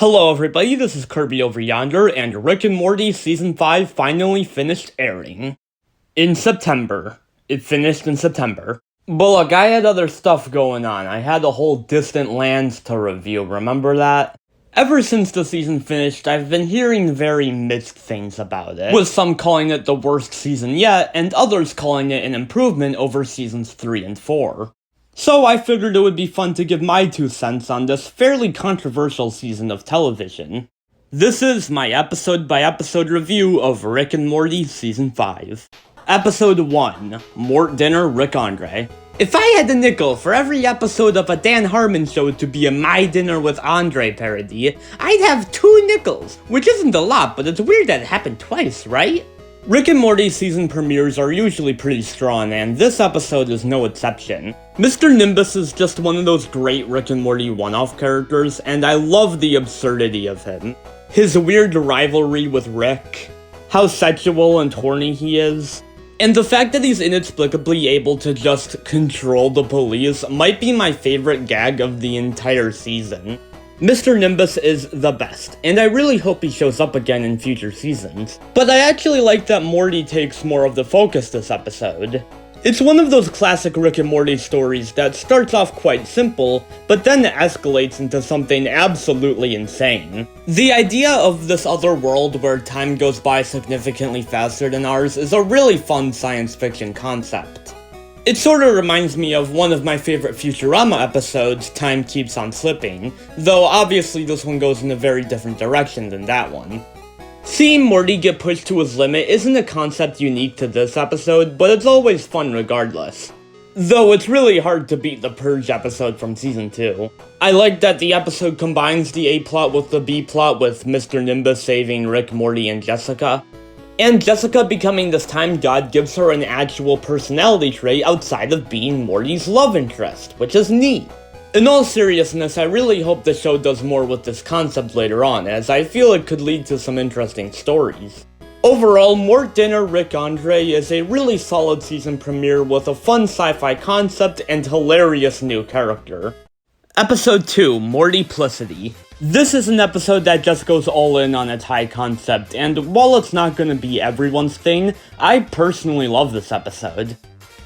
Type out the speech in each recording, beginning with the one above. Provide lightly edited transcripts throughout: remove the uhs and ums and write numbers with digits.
Hello everybody, this is Kirby over yonder, and Rick and Morty Season 5 finally finished airing. In September. It finished in September. But look, I had other stuff going on. I had a whole Distant Lands to review, remember that? Ever since the season finished, I've been hearing very mixed things about it, with some calling it the worst season yet, and others calling it an improvement over Seasons 3 and 4. So I figured it would be fun to give my 2 cents on this fairly controversial season of television. This is my episode-by-episode review of Rick and Morty Season 5. Episode 1, Mort Dinner Rick Andre. If I had a nickel for every episode of a Dan Harmon show to be a My Dinner with Andre parody, I'd have 2 nickels, which isn't a lot, but it's weird that it happened twice, right? Rick and Morty season premieres are usually pretty strong, and this episode is no exception. Mr. Nimbus is just one of those great Rick and Morty one-off characters, and I love the absurdity of him. His weird rivalry with Rick, how sexual and horny he is, and the fact that he's inexplicably able to just control the police might be my favorite gag of the entire season. Mr. Nimbus is the best, and I really hope he shows up again in future seasons. But I actually like that Morty takes more of the focus this episode. It's one of those classic Rick and Morty stories that starts off quite simple, but then escalates into something absolutely insane. The idea of this other world where time goes by significantly faster than ours is a really fun science fiction concept. It sorta reminds me of one of my favorite Futurama episodes, Time Keeps on Slipping, though obviously this one goes in a very different direction than that one. Seeing Morty get pushed to his limit isn't a concept unique to this episode, but it's always fun regardless. Though it's really hard to beat the Purge episode from Season 2. I like that the episode combines the A-plot with the B-plot with Mr. Nimbus saving Rick, Morty, and Jessica. And Jessica becoming this time god gives her an actual personality trait outside of being Morty's love interest, which is neat. In all seriousness, I really hope the show does more with this concept later on, as I feel it could lead to some interesting stories. Overall, Mort Dinner Rick Andre is a really solid season premiere with a fun sci-fi concept and hilarious new character. Episode 2, Mortyplicity. This is an episode that just goes all in on its high concept, and while it's not gonna be everyone's thing, I personally love this episode.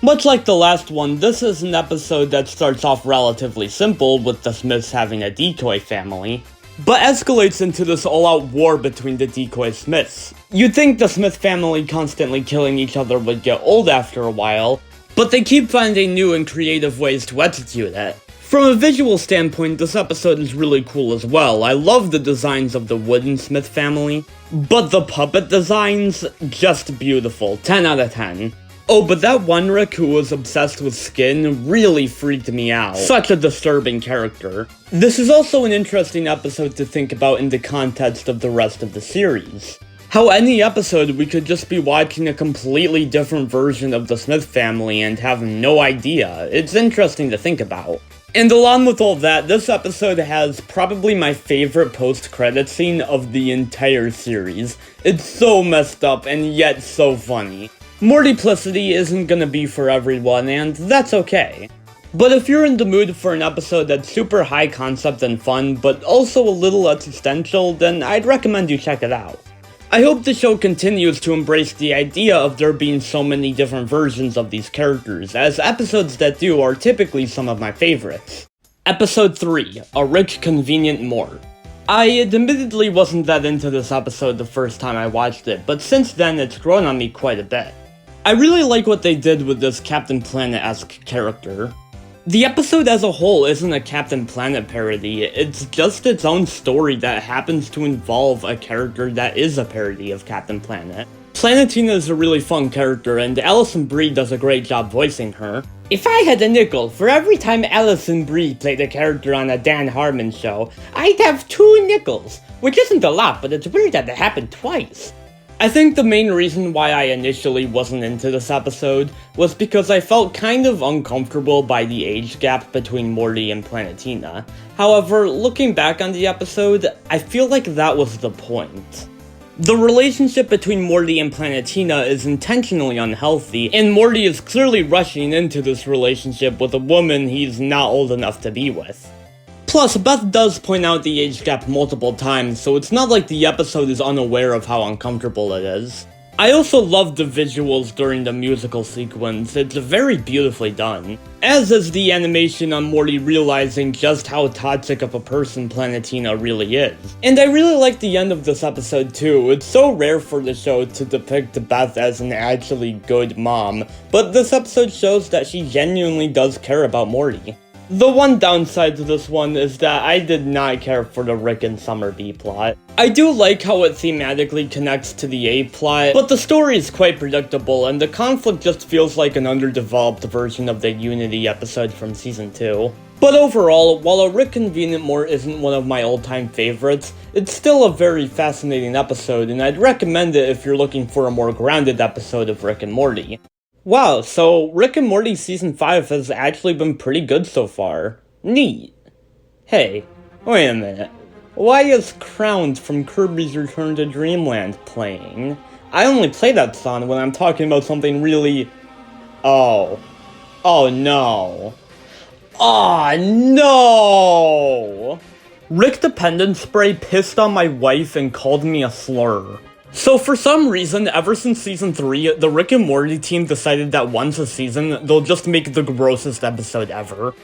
Much like the last one, this is an episode that starts off relatively simple, with the Smiths having a decoy family, but escalates into this all-out war between the decoy Smiths. You'd think the Smith family constantly killing each other would get old after a while, but they keep finding new and creative ways to execute it. From a visual standpoint, this episode is really cool as well. I love the designs of the wooden Smith family, but the puppet designs, just beautiful, 10 out of 10. Oh, but that one Rick who was obsessed with skin really freaked me out. Such a disturbing character. This is also an interesting episode to think about in the context of the rest of the series. How any episode we could just be watching a completely different version of the Smith family and have no idea. It's interesting to think about. And along with all that, this episode has probably my favorite post-credits scene of the entire series. It's so messed up and yet so funny. Mortyplicity isn't gonna be for everyone, and that's okay. But if you're in the mood for an episode that's super high concept and fun, but also a little existential, then I'd recommend you check it out. I hope the show continues to embrace the idea of there being so many different versions of these characters, as episodes that do are typically some of my favorites. Episode 3, A Rich Convenient Mort. I admittedly wasn't that into this episode the first time I watched it, but since then it's grown on me quite a bit. I really like what they did with this Captain Planet-esque character. The episode as a whole isn't a Captain Planet parody, it's just its own story that happens to involve a character that is a parody of Captain Planet. Planetina is a really fun character, and Alison Brie does a great job voicing her. If I had a nickel for every time Alison Brie played a character on a Dan Harmon show, I'd have 2 nickels, which isn't a lot, but it's weird that it happened twice. I think the main reason why I initially wasn't into this episode was because I felt kind of uncomfortable by the age gap between Morty and Planetina. However, looking back on the episode, I feel like that was the point. The relationship between Morty and Planetina is intentionally unhealthy, and Morty is clearly rushing into this relationship with a woman he's not old enough to be with. Plus, Beth does point out the age gap multiple times, so it's not like the episode is unaware of how uncomfortable it is. I also love the visuals during the musical sequence. It's very beautifully done. As is the animation on Morty realizing just how toxic of a person Planetina really is. And I really like the end of this episode too. It's so rare for the show to depict Beth as an actually good mom, but this episode shows that she genuinely does care about Morty. The one downside to this one is that I did not care for the Rick and Summer B plot. I do like how it thematically connects to the A plot, but the story is quite predictable, and the conflict just feels like an underdeveloped version of the Unity episode from Season 2. But overall, while A Rick Convenient More isn't one of my all-time favorites, it's still a very fascinating episode, and I'd recommend it if you're looking for a more grounded episode of Rick and Morty. Wow, so Rick and Morty Season 5 has actually been pretty good so far. Neat. Hey, wait a minute. Why is Crowned from Kirby's Return to Dreamland playing? I only play that song when I'm talking about something really... Oh. Oh no. Oh no! Rick Dependent Spray pissed on my wife and called me a slur. So for some reason, ever since Season 3, the Rick and Morty team decided that once a season, they'll just make the grossest episode ever.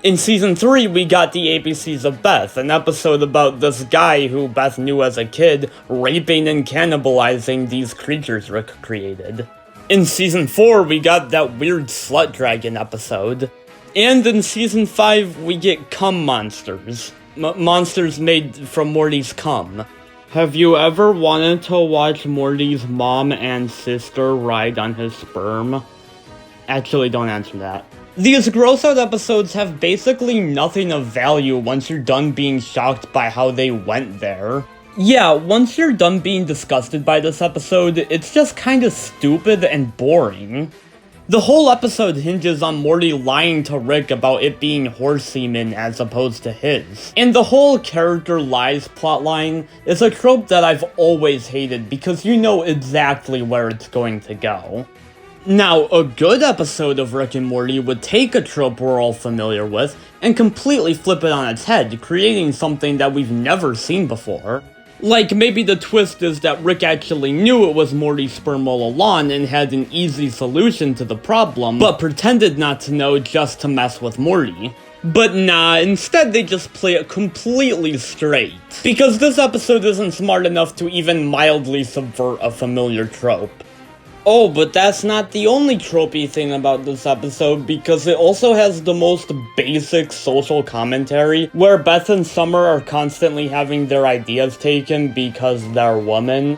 In Season 3, we got the ABCs of Beth, an episode about this guy who Beth knew as a kid, raping and cannibalizing these creatures Rick created. In Season 4, we got that weird slut dragon episode. And in Season 5, we get cum monsters. Monsters made from Morty's cum. Have you ever wanted to watch Morty's mom and sister ride on his sperm? Actually, don't answer that. These gross-out episodes have basically nothing of value once you're done being shocked by how they went there. Yeah, once you're done being disgusted by this episode, it's just kinda stupid and boring. The whole episode hinges on Morty lying to Rick about it being horse semen as opposed to his. And the whole character lies plotline is a trope that I've always hated because you know exactly where it's going to go. Now, a good episode of Rick and Morty would take a trope we're all familiar with and completely flip it on its head, creating something that we've never seen before. Like, maybe the twist is that Rick actually knew it was Morty's sperm all along and had an easy solution to the problem, but pretended not to know just to mess with Morty. But nah, instead they just play it completely straight. Because this episode isn't smart enough to even mildly subvert a familiar trope. Oh, but that's not the only tropey thing about this episode, because it also has the most basic social commentary, where Beth and Summer are constantly having their ideas taken because they're women.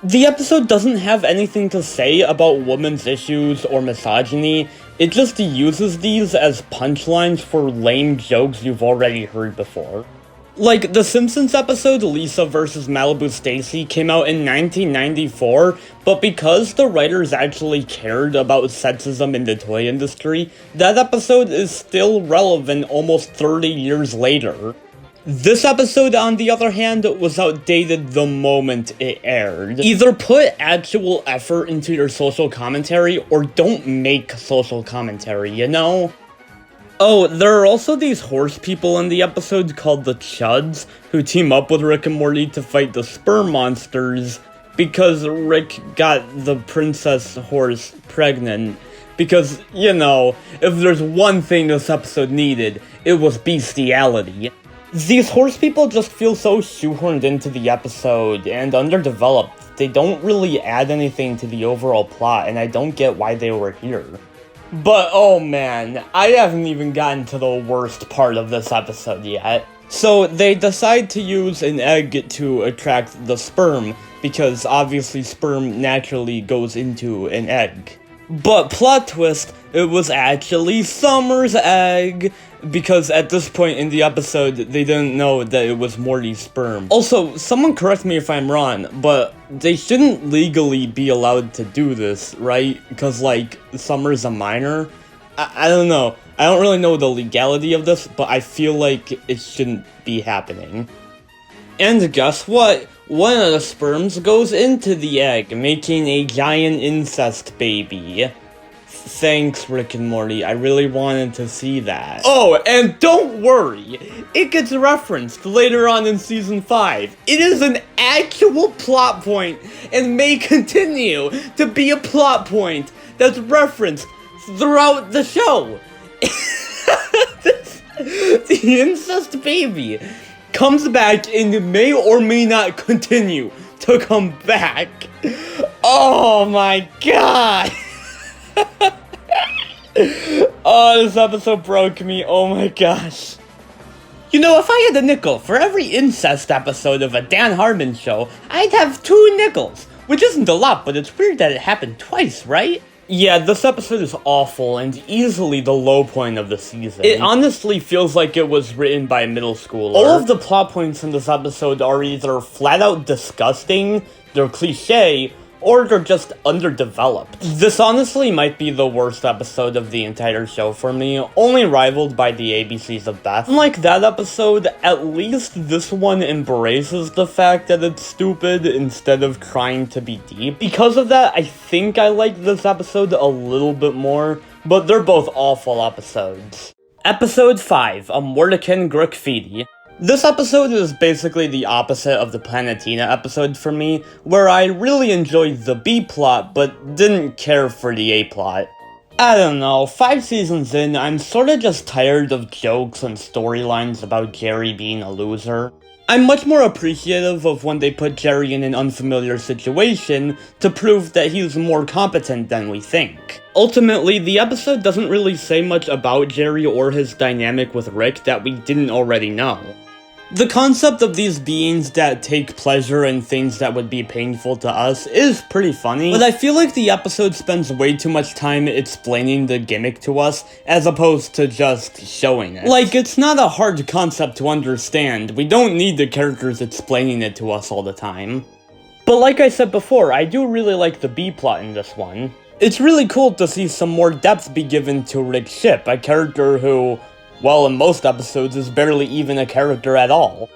The episode doesn't have anything to say about women's issues or misogyny, it just uses these as punchlines for lame jokes you've already heard before. Like, the Simpsons episode Lisa vs. Malibu Stacy came out in 1994, but because the writers actually cared about sexism in the toy industry, that episode is still relevant almost 30 years later. This episode, on the other hand, was outdated the moment it aired. Either put actual effort into your social commentary, or don't make social commentary, you know? Oh, there are also these horse people in the episode called the Chuds, who team up with Rick and Morty to fight the sperm monsters, because Rick got the princess horse pregnant. Because, you know, if there's one thing this episode needed, it was bestiality. These horse people just feel so shoehorned into the episode, and underdeveloped. They don't really add anything to the overall plot, and I don't get why they were here. But oh man, I haven't even gotten to the worst part of this episode yet. So they decide to use an egg to attract the sperm, because obviously sperm naturally goes into an egg. But plot twist, it was actually Summer's egg, because at this point in the episode, they didn't know that it was Morty's sperm. Also, someone correct me if I'm wrong, but they shouldn't legally be allowed to do this, right? Because, like, Summer's a minor? I don't know. I don't really know the legality of this, but I feel like it shouldn't be happening. And guess what? One of the sperms goes into the egg, making a giant incest baby. Thanks, Rick and Morty. I really wanted to see that. Oh, and don't worry. It gets referenced later on in Season 5. It is an actual plot point and may continue to be a plot point that's referenced throughout the show. The incest baby comes back and may or may not continue to come back. Oh my god. Oh, this episode broke me. Oh my gosh. You know, if I had a nickel for every incest episode of a Dan Harmon show, I'd have 2 nickels. Which isn't a lot, but it's weird that it happened twice, right? Yeah, this episode is awful and easily the low point of the season. It honestly feels like it was written by a middle schooler. All of the plot points in this episode are either flat out disgusting, they're cliche, or they're just underdeveloped. This honestly might be the worst episode of the entire show for me, only rivaled by the ABCs of Beth. Unlike that episode, at least this one embraces the fact that it's stupid instead of trying to be deep. Because of that, I think I like this episode a little bit more, but they're both awful episodes. Episode 5, A Mortican Graffiti. This episode is basically the opposite of the Planetina episode for me, where I really enjoyed the B-plot, but didn't care for the A-plot. I don't know, 5 seasons in, I'm sorta just tired of jokes and storylines about Jerry being a loser. I'm much more appreciative of when they put Jerry in an unfamiliar situation to prove that he's more competent than we think. Ultimately, the episode doesn't really say much about Jerry or his dynamic with Rick that we didn't already know. The concept of these beings that take pleasure in things that would be painful to us is pretty funny, but I feel like the episode spends way too much time explaining the gimmick to us, as opposed to just showing it. Like, it's not a hard concept to understand, we don't need the characters explaining it to us all the time. But like I said before, I do really like the B-plot in this one. It's really cool to see some more depth be given to Rick Ship, a character who, well, in most episodes, is barely even a character at all.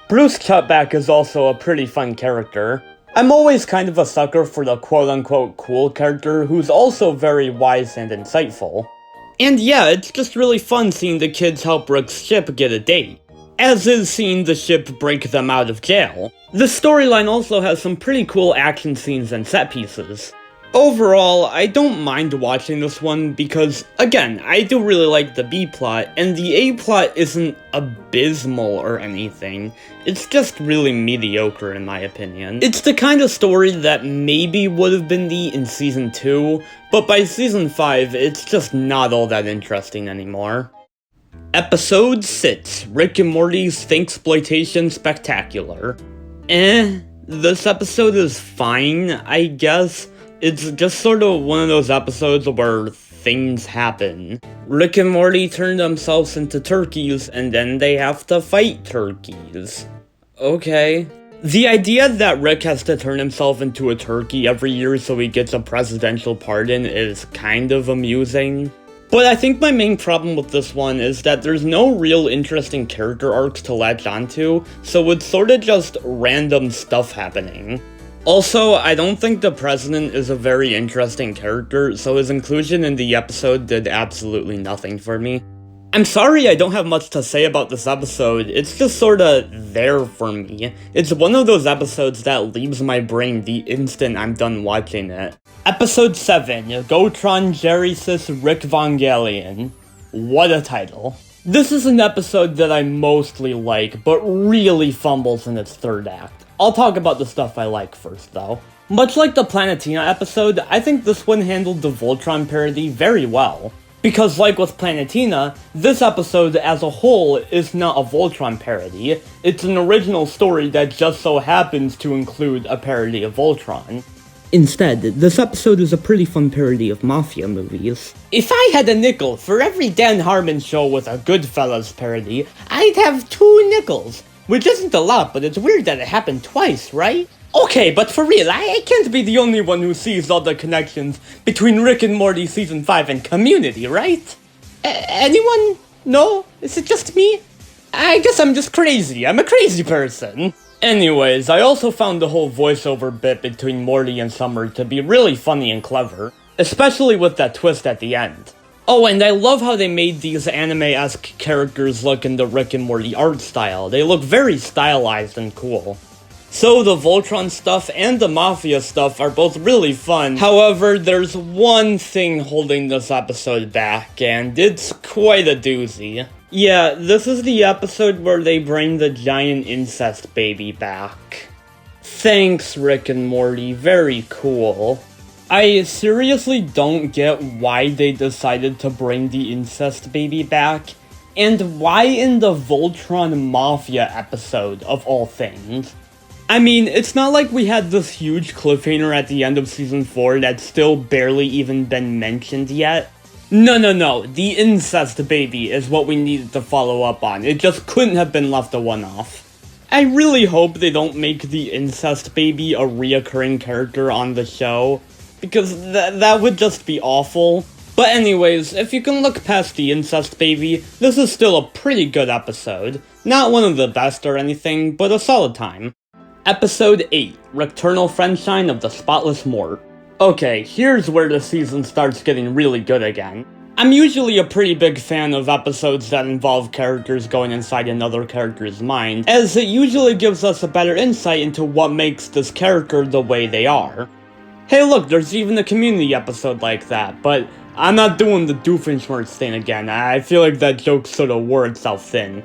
Bruce Cutback is also a pretty fun character. I'm always kind of a sucker for the quote-unquote cool character who's also very wise and insightful. And yeah, it's just really fun seeing the kids help Rick's ship get a date, as is seeing the ship break them out of jail. The storyline also has some pretty cool action scenes and set pieces. Overall, I don't mind watching this one because, again, I do really like the B-plot, and the A-plot isn't abysmal or anything. It's just really mediocre in my opinion. It's the kind of story that maybe would have been neat in Season 2, but by Season 5, it's just not all that interesting anymore. Episode 6, Rick and Morty's Thanksploitation Spectacular. This episode is fine, I guess. It's just sort of one of those episodes where things happen. Rick and Morty turn themselves into turkeys, and then they have to fight turkeys. Okay. The idea that Rick has to turn himself into a turkey every year so he gets a presidential pardon is kind of amusing. But I think my main problem with this one is that there's no real interesting character arcs to latch onto, so it's sorta just random stuff happening. Also, I don't think the president is a very interesting character, so his inclusion in the episode did absolutely nothing for me. I'm sorry I don't have much to say about this episode, it's just sorta there for me. It's one of those episodes that leaves my brain the instant I'm done watching it. Episode 7, Gotron Jerrysis Rick Vongalian. What a title. This is an episode that I mostly like, but really fumbles in its third act. I'll talk about the stuff I like first, though. Much like the Planetina episode, I think this one handled the Voltron parody very well. Because like with Planetina, this episode as a whole is not a Voltron parody, it's an original story that just so happens to include a parody of Voltron. Instead, this episode is a pretty fun parody of mafia movies. If I had a nickel for every Dan Harmon show with a Goodfellas parody, I'd have 2 nickels. Which isn't a lot, but it's weird that it happened twice, right? Okay, but for real, I can't be the only one who sees all the connections between Rick and Morty Season 5 and Community, right? Anyone? No? Is it just me? I guess I'm just crazy. I'm a crazy person. Anyways, I also found the whole voiceover bit between Morty and Summer to be really funny and clever. especially with that twist at the end. Oh, and I love how they made these anime-esque characters look in the Rick and Morty art style. They look very stylized and cool. So the Voltron stuff and the Mafia stuff are both really fun. However, there's one thing holding this episode back, and it's quite a doozy. Yeah, this is the episode where they bring the giant incest baby back. Thanks, Rick and Morty, very cool. I seriously don't get why they decided to bring the incest baby back, and why in the Voltron Mafia episode, of all things. I mean, it's not like we had this huge cliffhanger at the end of Season 4 that's still barely even been mentioned yet. No, the incest baby is what we needed to follow up on. It just couldn't have been left a one-off. I really hope they don't make the incest baby a reoccurring character on the show, because that would just be awful. But anyways, if you can look past the incest baby, this is still a pretty good episode. Not one of the best or anything, but a solid time. Episode 8, Recternal Friendshine of the Spotless Mort. Okay, here's where the season starts getting really good again. I'm usually a pretty big fan of episodes that involve characters going inside another character's mind, as it usually gives us a better insight into what makes this character the way they are. Hey look, there's even a community episode like that, but I'm not doing the Doofenshmirtz thing again. I feel like that joke sort of wore itself thin.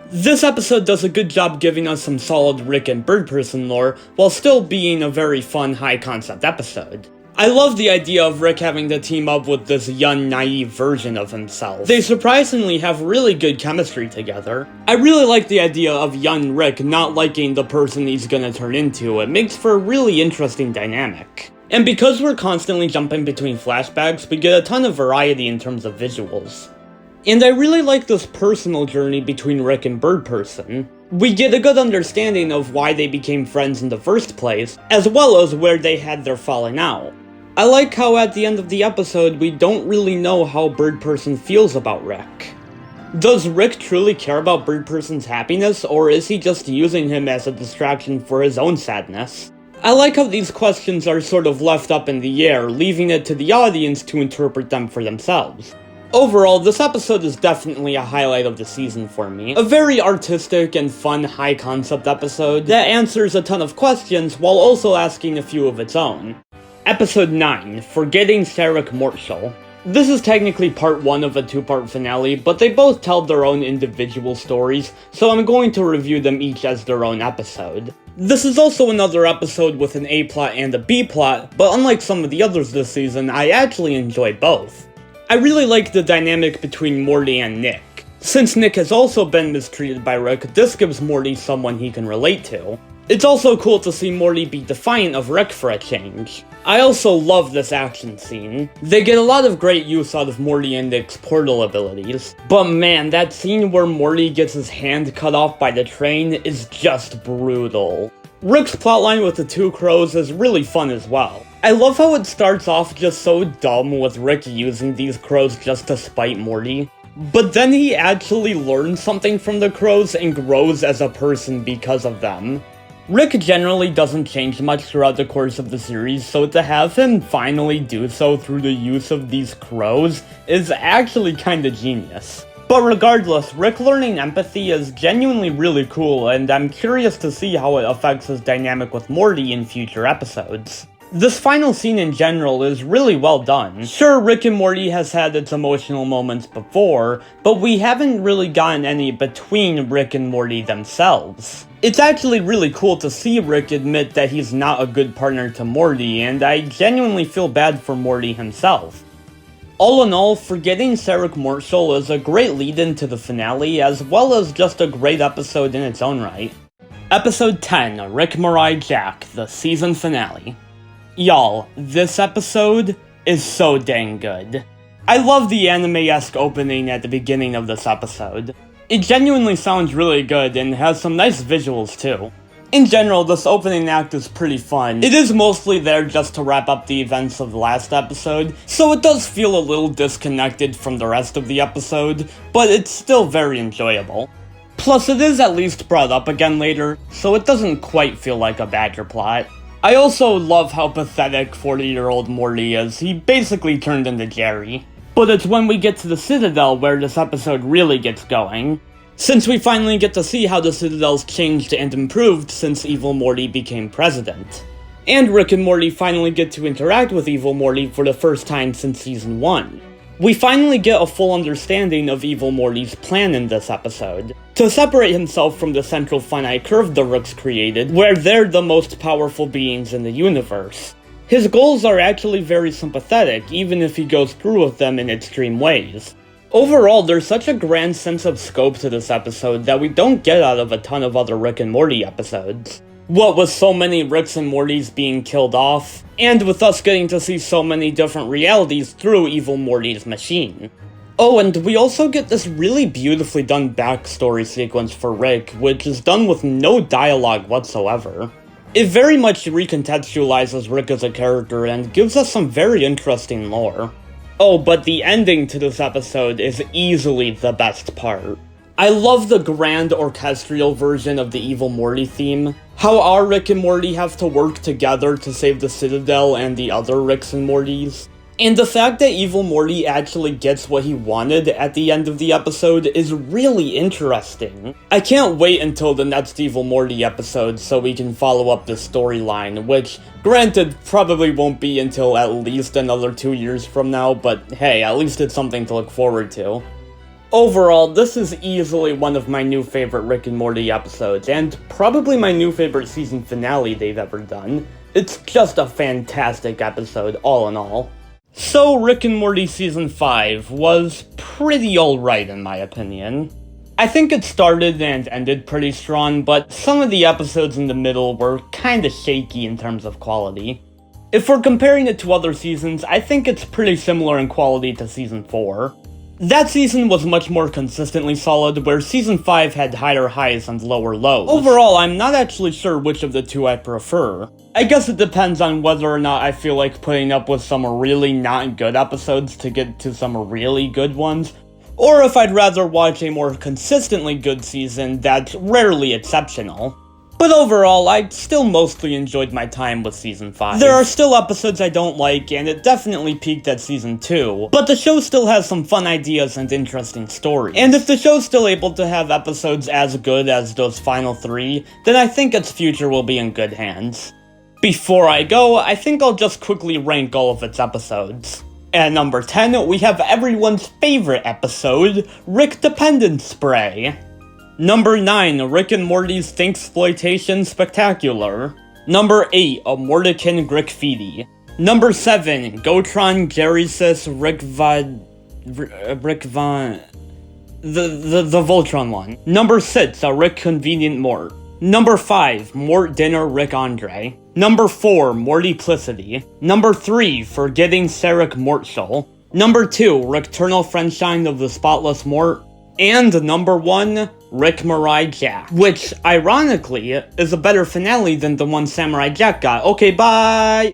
This episode does a good job giving us some solid Rick and Bird Person lore, while still being a very fun, high-concept episode. I love the idea of Rick having to team up with this young, naive version of himself. They surprisingly have really good chemistry together. I really like the idea of young Rick not liking the person he's gonna turn into. It makes for a really interesting dynamic. And because we're constantly jumping between flashbacks, we get a ton of variety in terms of visuals. And I really like this personal journey between Rick and Bird Person. We get a good understanding of why they became friends in the first place, as well as where they had their falling out. I like how at the end of the episode, we don't really know how Bird Person feels about Rick. Does Rick truly care about Bird Person's happiness, or is he just using him as a distraction for his own sadness? I like how these questions are sort of left up in the air, leaving it to the audience to interpret them for themselves. Overall, this episode is definitely a highlight of the season for me. A very artistic and fun high-concept episode that answers a ton of questions while also asking a few of its own. Episode 9, Forgetting Sarek Mortshall. This is technically part 1 of a 2-part finale, but they both tell their own individual stories, so I'm going to review them each as their own episode. This is also another episode with an A-plot and a B-plot, but unlike some of the others this season, I actually enjoy both. I really like the dynamic between Morty and Nick. Since Nick has also been mistreated by Rick, this gives Morty someone he can relate to. It's also cool to see Morty be defiant of Rick for a change. I also love this action scene. They get a lot of great use out of Morty and Nick's portal abilities. But man, that scene where Morty gets his hand cut off by the train is just brutal. Rick's plotline with the two crows is really fun as well. I love how it starts off just so dumb with Rick using these crows just to spite Morty. But then he actually learns something from the crows and grows as a person because of them. Rick generally doesn't change much throughout the course of the series, so to have him finally do so through the use of these crows is actually kinda genius. But regardless, Rick learning empathy is genuinely really cool, and I'm curious to see how it affects his dynamic with Morty in future episodes. This final scene in general is really well done. Sure, Rick and Morty has had its emotional moments before, but we haven't really gotten any between Rick and Morty themselves. It's actually really cool to see Rick admit that he's not a good partner to Morty, and I genuinely feel bad for Morty himself. All in all, Forgetting Sarek Mortshall is a great lead-in to the finale, as well as just a great episode in its own right. Episode 10, Rick Mirai Jack, the season finale. Y'all, this episode is so dang good. I love the anime-esque opening at the beginning of this episode. It genuinely sounds really good and has some nice visuals too. In general, this opening act is pretty fun. It is mostly there just to wrap up the events of the last episode, so it does feel a little disconnected from the rest of the episode, but it's still very enjoyable. Plus, it is at least brought up again later, so it doesn't quite feel like a Badger plot. I also love how pathetic 40-year-old Morty is. He basically turned into Jerry. But it's when we get to the Citadel where this episode really gets going, since we finally get to see how the Citadel's changed and improved since Evil Morty became president. And Rick and Morty finally get to interact with Evil Morty for the first time since Season 1. We finally get a full understanding of Evil Morty's plan in this episode, to separate himself from the central finite curve the Rooks created, where they're the most powerful beings in the universe. His goals are actually very sympathetic, even if he goes through with them in extreme ways. Overall, there's such a grand sense of scope to this episode that we don't get out of a ton of other Rick and Morty episodes. What with so many Ricks and Mortys being killed off, and with us getting to see so many different realities through Evil Morty's machine. Oh, and we also get this really beautifully done backstory sequence for Rick, which is done with no dialogue whatsoever. It very much recontextualizes Rick as a character and gives us some very interesting lore. Oh, but the ending to this episode is easily the best part. I love the grand orchestral version of the Evil Morty theme, how our Rick and Morty have to work together to save the Citadel and the other Ricks and Mortys. And the fact that Evil Morty actually gets what he wanted at the end of the episode is really interesting. I can't wait until the next Evil Morty episode so we can follow up the storyline, which, granted, probably won't be until at least another 2 years from now, but hey, at least it's something to look forward to. Overall, this is easily one of my new favorite Rick and Morty episodes, and probably my new favorite season finale they've ever done. It's just a fantastic episode, all in all. So, Rick and Morty Season 5 was pretty alright in my opinion. I think it started and ended pretty strong, but some of the episodes in the middle were kinda shaky in terms of quality. If we're comparing it to other seasons, I think it's pretty similar in quality to Season 4. That season was much more consistently solid, where Season 5 had higher highs and lower lows. Overall, I'm not actually sure which of the two I prefer. I guess it depends on whether or not I feel like putting up with some really not good episodes to get to some really good ones, or if I'd rather watch a more consistently good season that's rarely exceptional. But overall, I still mostly enjoyed my time with Season 5. There are still episodes I don't like, and it definitely peaked at Season 2, but the show still has some fun ideas and interesting stories. And if the show's still able to have episodes as good as those final 3, then I think its future will be in good hands. Before I go, I think I'll just quickly rank all of its episodes. At number 10, we have everyone's favorite episode, Rick Dependence Spray. Number 9, Rick and Morty's Thinksploitation Spectacular. Number 8, A Mortican Grickfeedy. Number 7, Gotron Jerrysis Rick Von... The Voltron one. Number 6, A Rick Convenient Mort. Number 5, Mort Dinner Rick Andre. Number 4, Mortyplicity. Number 3, Forgetting Sarek Mortshul. Number 2, Rickternal Friendshine of the Spotless Mort. And number 1, Rick Mirai Jack, which, ironically, is a better finale than the one Samurai Jack got. Okay, bye!